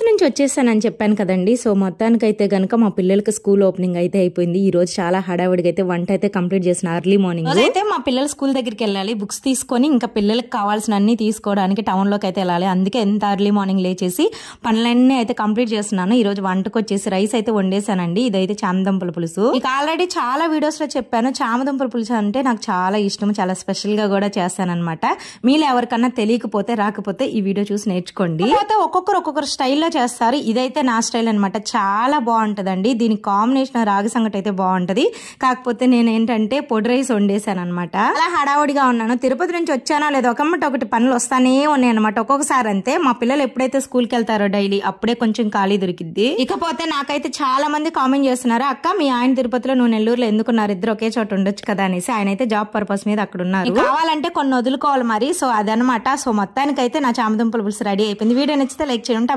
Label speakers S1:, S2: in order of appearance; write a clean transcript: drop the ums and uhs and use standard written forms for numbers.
S1: నుంచి వచ్చేసానని చెప్పాను కదండి. సో మొత్తానికైతే గనుక మా పిల్లలకి స్కూల్ ఓపెనింగ్ అయితే అయిపోయింది. ఈ రోజు చాలా హడావిడిగా అయితే వంట అయితే కంప్లీట్ చేసిన ఎర్లీ మార్నింగ్. అయితే మా పిల్లలు స్కూల్ దగ్గరికి వెళ్ళాలి, బుక్స్ తీసుకొని ఇంకా పిల్లలకి కావాల్సిన అన్ని తీసుకోవడానికి టౌన్ లోకి అయితే వెళ్ళాలి. అందుకే ఎంత ఎర్లీ మార్నింగ్ లేచేసి పనులన్నీ అయితే కంప్లీట్ చేస్తున్నాను. ఈ రోజు వంటకు వచ్చేసి రైస్ అయితే వండేసానండి. ఇదైతే చామదుంపల పులుసు. ఇక ఆల్రెడీ చాలా వీడియోస్ లో చెప్పాను, చామదుంపల పులుసు అంటే నాకు చాలా ఇష్టం, చాలా స్పెషల్ గా కూడా చేస్తానన్నమాట. మీలో ఎవరికన్నా తెలియకపోతే రాకపోతే ఈ వీడియో చూసి నేర్చుకోండి. ఒక్కొక్కరు స్టైల్లో చేస్తారు, ఇదైతే నా స్టైల్ అనమాట. చాలా బాగుంటదండి. దీనికి కాంబినేషన్ రాగి సంగటి అయితే బాగుంటది. కాకపోతే నేను ఏంటంటే పొడి రైస్ వండేసాను అనమాట. అలా హడావుడిగా ఉన్నాను. తిరుపతి నుంచి వచ్చానో లేదో ఒకటి పనులు వస్తానే ఉన్నాయి అనమాట. ఒక్కొక్కసారి అంతే. మా పిల్లలు ఎప్పుడైతే స్కూల్కి వెళ్తారో డైలీ అప్పుడే కొంచెం ఖాళీ దొరికిద్ది. ఇకపోతే నాకైతే చాలా మంది కామెంట్ చేస్తున్నారు, అక్క మీ ఆయన తిరుపతిలో నువ్వు నెల్లూరులో ఎందుకున్నారు, ఇద్దరు ఒకే చోట ఉండొచ్చు కదా అనేసి. ఆయన అయితే జాబ్ పర్పస్ మీద అక్కడ ఉన్నారు. కావాలంటే కొన్ని వదులుకోవాలి మరి. సో అదనమాట. సో మొత్తానికైతే నా చామదుంపల పులుసు రెడీ అయిపోయింది. వీడియో నచ్చితే లైక్ చేయండి.